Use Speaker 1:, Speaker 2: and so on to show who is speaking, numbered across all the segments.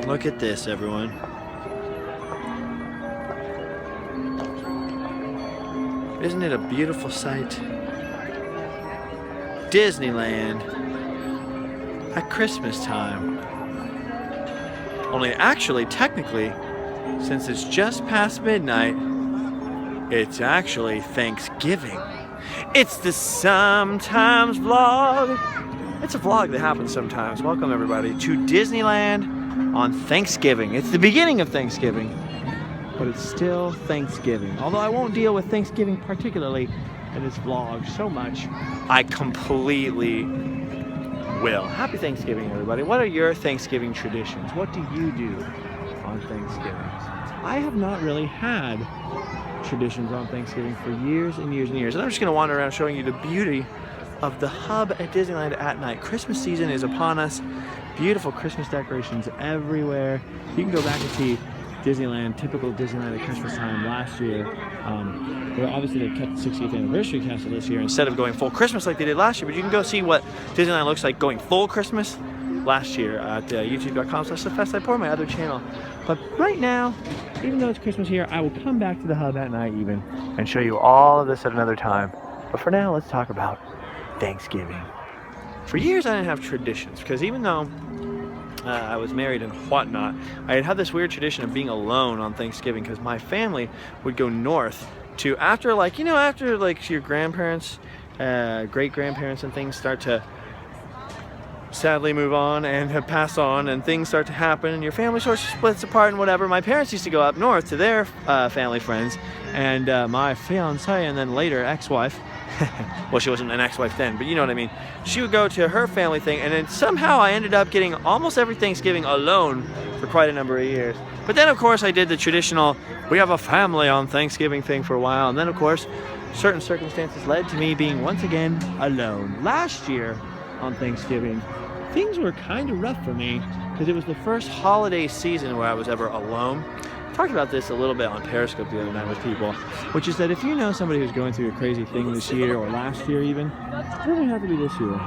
Speaker 1: Look at this, everyone. Isn't it a beautiful sight? Disneyland at Christmas time. Only actually, technically, since it's just past midnight, it's actually Thanksgiving. It's the Sometimes Vlog. It's a vlog that happens sometimes. Welcome everybody to Disneyland on Thanksgiving. It's the beginning of Thanksgiving, but it's still Thanksgiving. Although I won't deal with Thanksgiving particularly in this vlog so much, I completely will. Happy Thanksgiving, everybody. What are your Thanksgiving traditions? What do you do on Thanksgiving? I have not really had traditions on Thanksgiving for years and years and years. And I'm just going to wander around showing you the beauty of the hub at Disneyland at night. Christmas season is upon us. Beautiful Christmas decorations everywhere. You can go back and see Disneyland, typical Disneyland at Christmas time last year. Well, obviously they kept the 60th anniversary castle this year instead of going full Christmas like they did last year, but you can go see what Disneyland looks like going full Christmas last year at youtube.com/thefestipour, my other channel. But right now, even though it's Christmas here, I will come back to the hub at night even and show you all of this at another time. But for now, let's talk about Thanksgiving. For years I didn't have traditions because even though I was married and whatnot, I had this weird tradition of being alone on Thanksgiving because my family would go north to after your grandparents, great-grandparents and things start to sadly move on and have passed on and things start to happen and your family sort of splits apart and whatever. My parents used to go up north to their family friends, and my fiance and then later ex-wife, well, she wasn't an ex-wife then, but you know what I mean. She would go to her family thing, and then somehow I ended up getting almost every Thanksgiving alone for quite a number of years. But then, of course, I did the traditional, we have a family on Thanksgiving thing for a while, and then, of course, certain circumstances led to me being once again alone. Last year on Thanksgiving, things were kind of rough for me because it was the first holiday season where I was ever alone. I talked about this a little bit on Periscope the other night with people, which is that if you know somebody who's going through a crazy thing this year or last year even, it doesn't have to be this year.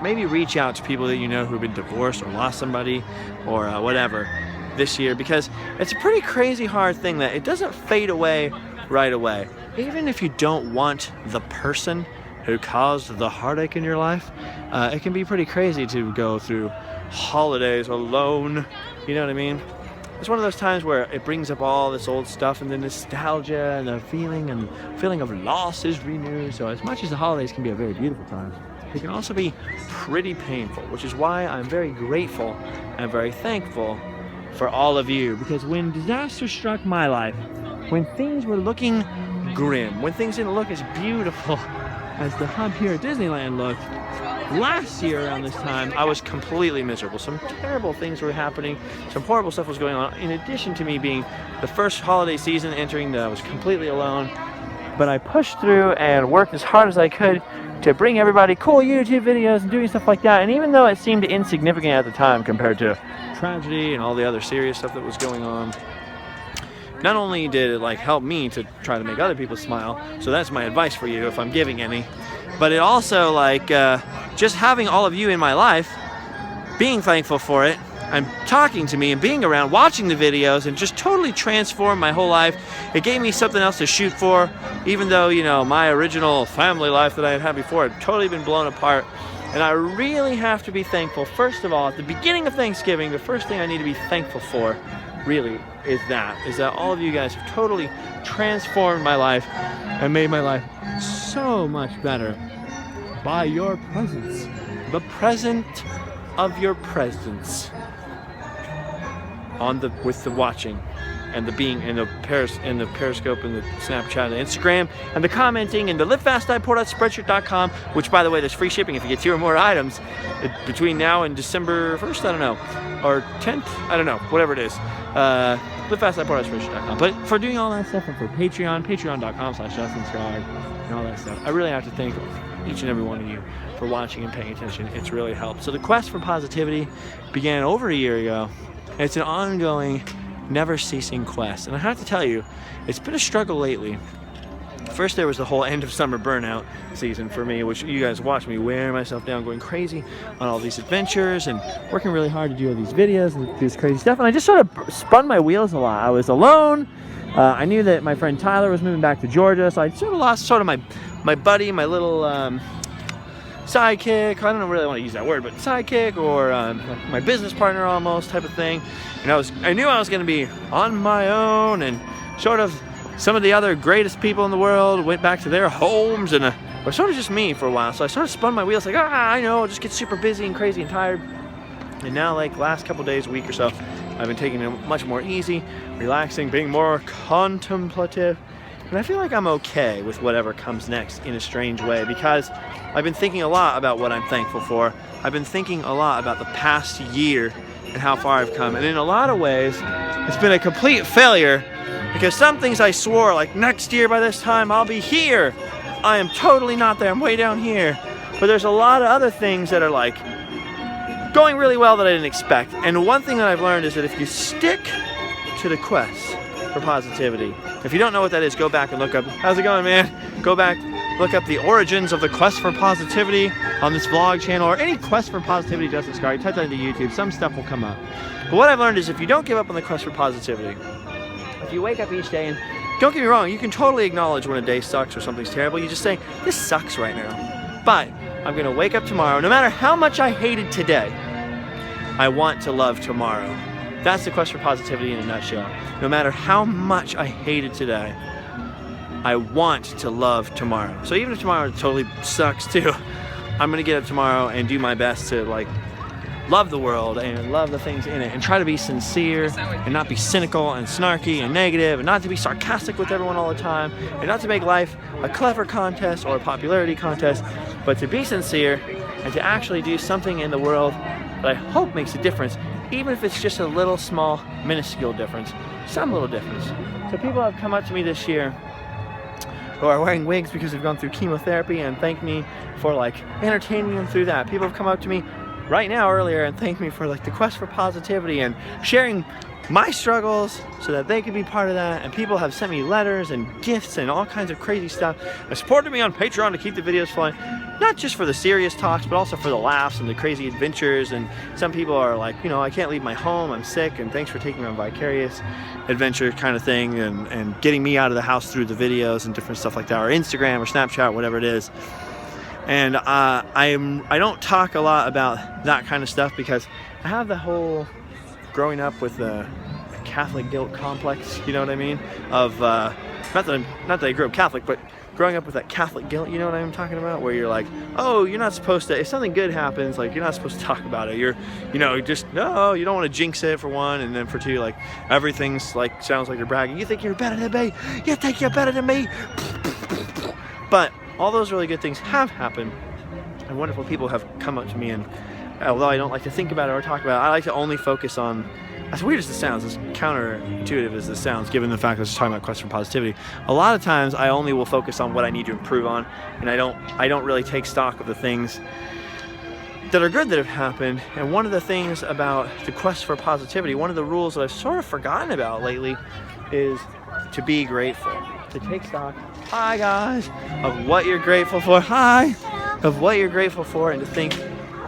Speaker 1: Maybe reach out to people that you know who've been divorced or lost somebody or whatever this year, because it's a pretty crazy hard thing that it doesn't fade away right away. Even if you don't want the person who caused the heartache in your life, it can be pretty crazy to go through holidays alone, you know what I mean? It's one of those times where it brings up all this old stuff and the nostalgia and the feeling of loss is renewed. So as much as the holidays can be a very beautiful time, it can also be pretty painful, which is why I'm very grateful and very thankful for all of you. Because when disaster struck my life, when things were looking grim, when things didn't look as beautiful as the hub here at Disneyland looked, last year around this time, I was completely miserable. Some terrible things were happening. Some horrible stuff was going on. In addition to me being the first holiday season entering that I was completely alone. But I pushed through and worked as hard as I could to bring everybody cool YouTube videos and doing stuff like that. And even though it seemed insignificant at the time compared to tragedy and all the other serious stuff that was going on, not only did it help me to try to make other people smile, so that's my advice for you if I'm giving any, but it also just having all of you in my life, being thankful for it, and talking to me and being around, watching the videos, and just totally transformed my whole life. It gave me something else to shoot for, even though, my original family life that I had before had totally been blown apart. And I really have to be thankful. First of all, at the beginning of Thanksgiving, the first thing I need to be thankful for, really, is that all of you guys have totally transformed my life and made my life so much better by your presence. The present of your presence with the watching and the being and the Periscope and the Snapchat and the Instagram and the commenting and the livefastdieport.spreadshirt.com, which, by the way, there's free shipping if you get 2 or more items between now and December 1st, I don't know, or 10th, I don't know, whatever it is. livefastdieport.spreadshirt.com. But for doing all that stuff and for patreon.com/JustinScribe and all that stuff, I really have to thank each and every one of you for watching and paying attention. It's really helped. So the quest for positivity began over a year ago. It's an ongoing, never-ceasing quest. And I have to tell you, it's been a struggle lately First, there was the whole end of summer burnout season for me, which you guys watched me wear myself down, going crazy on all these adventures and working really hard to do all these videos and do this crazy stuff. And I just sort of spun my wheels a lot. I was alone. I knew that my friend Tyler was moving back to Georgia, so I sort of lost sort of my buddy, my little sidekick. I don't really want to use that word, but sidekick, or my business partner almost type of thing. And I knew I was going to be on my own, and sort of some of the other greatest people in the world went back to their homes, and it was sort of just me for a while. So I sort of spun my wheels like, I know, I'll just get super busy and crazy and tired. And now, like last couple days, a week or so, I've been taking it much more easy, relaxing, being more contemplative. And I feel like I'm okay with whatever comes next in a strange way, because I've been thinking a lot about what I'm thankful for. I've been thinking a lot about the past year and how far I've come. And in a lot of ways, it's been a complete failure, because some things I swore, like next year by this time I'll be here. I am totally not there. I'm way down here. But there's a lot of other things that are like going really well that I didn't expect. And one thing that I've learned is that if you stick to the quest for positivity, if you don't know what that is, go back and look up. How's it going, man? Go back, look up the origins of the quest for positivity on this vlog channel, or any quest for positivity Justin Scar. Type that into YouTube. Some stuff will come up. But what I've learned is if you don't give up on the quest for positivity, if you wake up each day, and don't get me wrong, you can totally acknowledge when a day sucks or something's terrible. You just say, this sucks right now, but I'm gonna wake up tomorrow. No matter how much I hated today, I want to love tomorrow. That's the quest for positivity in a nutshell. No matter how much I hated today, I want to love tomorrow. So even if tomorrow totally sucks too, I'm gonna get up tomorrow and do my best to like love the world and love the things in it, and try to be sincere and not be cynical and snarky and negative, and not to be sarcastic with everyone all the time, and not to make life a clever contest or a popularity contest, but to be sincere and to actually do something in the world that I hope makes a difference, even if it's just a little small, minuscule difference, some little difference. So people have come up to me this year who are wearing wigs because they've gone through chemotherapy, and thanked me for like entertaining them through that. People have come up to me right now earlier and thanked me for like the quest for positivity and sharing my struggles so that they could be part of that. And people have sent me letters and gifts and all kinds of crazy stuff, and supported me on Patreon to keep the videos flowing, not just for the serious talks, but also for the laughs and the crazy adventures. And some people are like, you know, I can't leave my home, I'm sick, and thanks for taking me on vicarious adventure kind of thing, and getting me out of the house through the videos and different stuff like that, or Instagram or Snapchat, whatever it is. And I don't talk a lot about that kind of stuff, because I have the whole growing up with the Catholic guilt complex, you know what I mean? Of not that I grew up Catholic, but growing up with that Catholic guilt, you know what I'm talking about? Where you're like, oh, you're not supposed to, if something good happens, like you're not supposed to talk about it. You're, you know, just, no, you don't want to jinx it for one, and then for two, like everything's like, sounds like you're bragging. You think you're better than me? You think you're better than me? But all those really good things have happened, and wonderful people have come up to me, and although I don't like to think about it or talk about it, I like to only focus on, as weird as this sounds, as counterintuitive as this sounds, given the fact that I was talking about quest for positivity, a lot of times I only will focus on what I need to improve on, and I don't really take stock of the things that are good that have happened. And one of the things about the quest for positivity, one of the rules that I've sort of forgotten about lately, is to be grateful, to take stock, hi guys, of what you're grateful for, of what you're grateful for, and to think,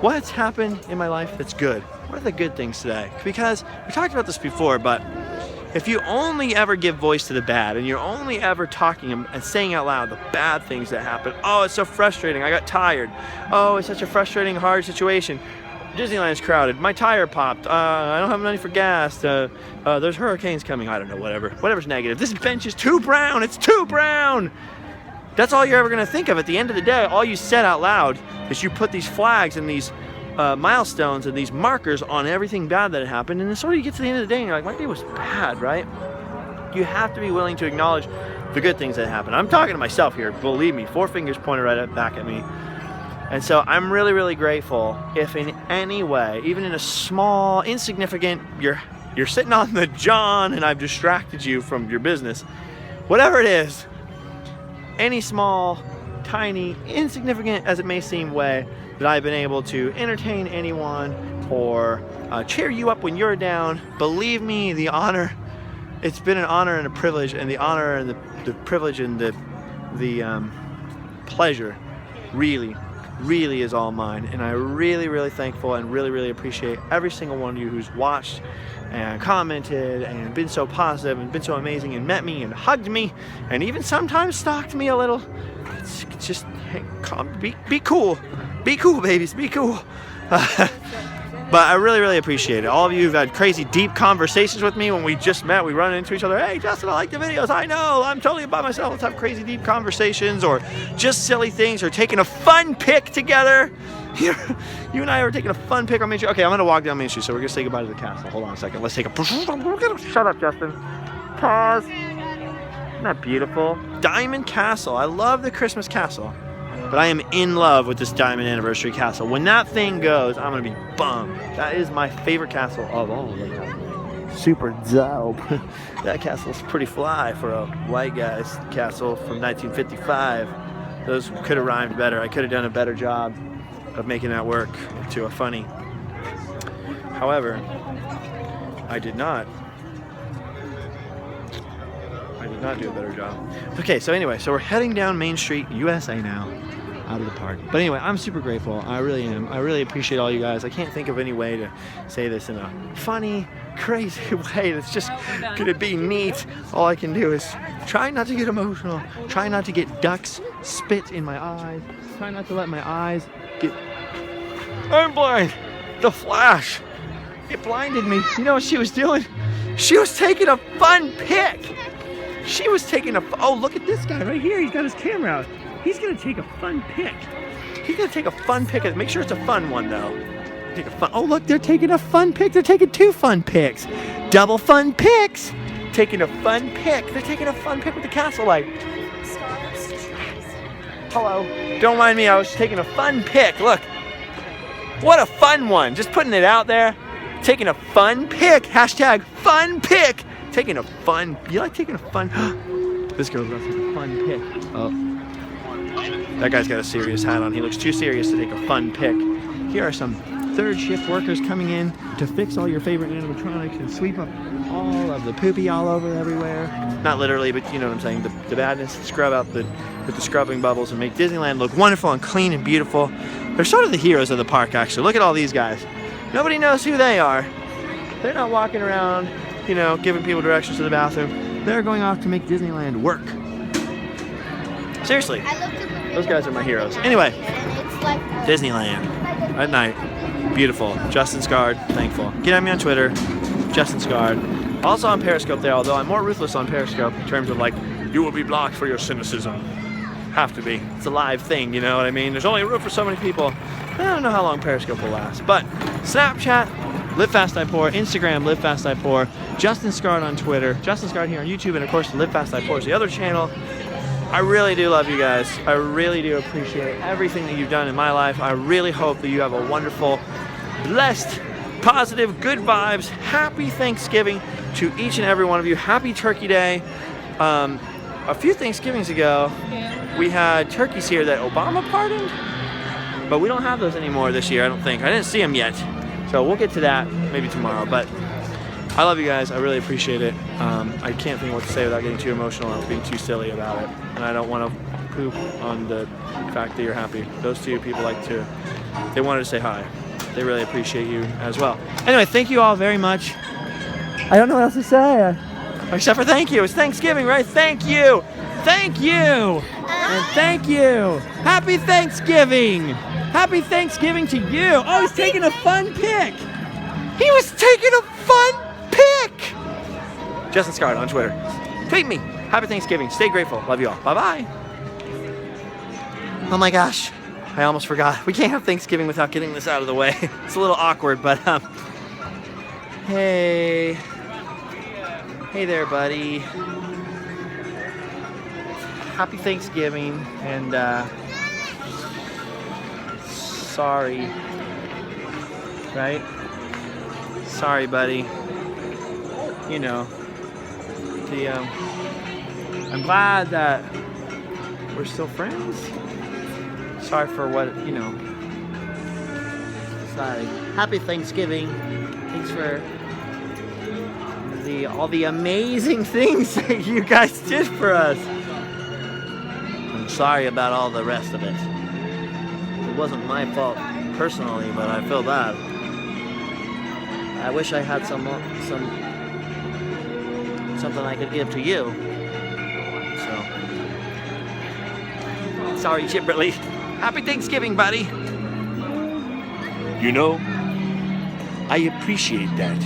Speaker 1: what's happened in my life that's good? What are the good things today? Because we talked about this before, but if you only ever give voice to the bad, and you're only ever talking and saying out loud the bad things that happen, oh, it's so frustrating, I got tired, oh, it's such a frustrating, hard situation, Disneyland is crowded, my tire popped, I don't have money for gas, there's hurricanes coming, I don't know, whatever's negative. This bench is too brown, it's too brown. That's all you're ever gonna think of at the end of the day. All you said out loud is you put these flags and these milestones and these markers on everything bad that had happened, and then sort of you get to the end of the day and you're like, my day was bad, right? You have to be willing to acknowledge the good things that happen. I'm talking to myself here, believe me, 4 fingers pointed right back at me. And so I'm really, really grateful if in any way, even in a small, insignificant, you're sitting on the John and I've distracted you from your business, whatever it is, any small, tiny, insignificant as it may seem way that I've been able to entertain anyone or cheer you up when you're down, believe me, the honor, it's been an honor and a privilege, and the honor and the privilege and the pleasure really is all mine, and I really thankful and really appreciate every single one of you who's watched and commented and been so positive and been so amazing and met me and hugged me and even sometimes stalked me a little. It's just, hey, be cool, babies, be cool. But I really appreciate it. All of you who've had crazy deep conversations with me when we just met. We run into each other. Hey, Justin, I like the videos. I know. I'm totally by myself. Let's have crazy deep conversations, or just silly things, or taking a fun pic together. You and I are taking a fun pic on Main Street. Okay, I'm going to walk down Main Street, so we're going to say goodbye to the castle. Hold on a second. Let's take a... Shut up, Justin. Pause. Isn't that beautiful? Diamond Castle. I love the Christmas castle. But I am in love with this Diamond Anniversary Castle. When that thing goes, I'm going to be bummed. That is my favorite castle of all of them. Super dope. That castle's pretty fly for a white guy's castle from 1955. Those could have rhymed better. I could have done a better job of making that work to a funny. However, I did not do a better job. Okay, so anyway, so we're heading down Main Street, USA now, out of the park. But anyway, I'm super grateful. I really am. I really appreciate all you guys. I can't think of any way to say this in a funny, crazy way that's just gonna be neat. All I can do is try not to get emotional, try not to get duck's spit in my eyes, try not to let my eyes get... I'm blind! The flash! It blinded me. You know what she was doing? She was taking a fun pic! She was taking a... Oh, look at this guy right here. He's got his camera out. He's going to take a fun pic. He's going to take a fun pic. Make sure it's a fun one, though. Take a fun... Oh, look, they're taking a fun pic. They're taking 2 fun pics. Double fun pics. Taking a fun pic. They're taking a fun pic with the castle light. Hello. Don't mind me. I was taking a fun pic. Look. What a fun one. Just putting it out there. Taking a fun pic. Hashtag fun pic. Taking a fun... You like taking a fun... This girl's about to take a fun pic. Oh. That guy's got a serious hat on. He looks too serious to take a fun pic. Here are some third shift workers coming in to fix all your favorite animatronics and sweep up all of the poopy all over everywhere. Not literally, but you know what I'm saying. The badness. Scrub out with the scrubbing bubbles and make Disneyland look wonderful and clean and beautiful. They're sort of the heroes of the park, actually. Look at all these guys. Nobody knows who they are. They're not walking around, you know, giving people directions to the bathroom. They're going off to make Disneyland work. Seriously, those guys are my heroes. Anyway, Disneyland at night, beautiful. Justin Scarred, thankful. Get at me on Twitter, Justin Scarred. Also on Periscope there, although I'm more ruthless on Periscope in terms of like, you will be blocked for your cynicism. Have to be. It's a live thing, you know what I mean? There's only room for so many people. I don't know how long Periscope will last, but Snapchat, Live Fast I Pour, Instagram, Live Fast I Pour, Justin Scarred on Twitter, Justin Scarred here on YouTube, and of course Live Fast I Pour is the other channel. I really do love you guys. I really do appreciate everything that you've done in my life. I really hope that you have a wonderful, blessed, positive, good vibes, happy Thanksgiving to each and every one of you. Happy Turkey Day. A few Thanksgivings ago, we had turkeys here that Obama pardoned, but we don't have those anymore this year, I don't think. I didn't see them yet. So we'll get to that maybe tomorrow, but I love you guys. I really appreciate it. I can't think of what to say without getting too emotional and being too silly about it. And I don't want to poop on the fact that you're happy. Those two people they wanted to say hi. They really appreciate you as well. Anyway, thank you all very much. I don't know what else to say. Except for thank you. It's Thanksgiving, right? Thank you. Thank you. And thank you. Happy Thanksgiving. Happy Thanksgiving to you. Oh, he's taking a fun pic. He was taking a fun pic. Justin Scarred on Twitter. Tweet me. Happy Thanksgiving. Stay grateful. Love you all. Bye-bye. Oh my gosh. I almost forgot. We can't have Thanksgiving without getting this out of the way. It's a little awkward, but hey. Hey there, buddy. Happy Thanksgiving, and sorry, right? Sorry, buddy. You know, I'm glad that we're still friends. Sorry for what, you know. Sorry. Happy Thanksgiving. Thanks for all the amazing things that you guys did for us.
Speaker 2: sorry about all the rest of it. It wasn't my fault personally, but I feel bad. I wish I had something I could give to you. So, sorry, Chipperly. Happy Thanksgiving, buddy.
Speaker 3: You know, I appreciate that.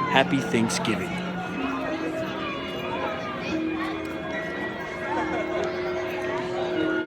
Speaker 3: Happy Thanksgiving.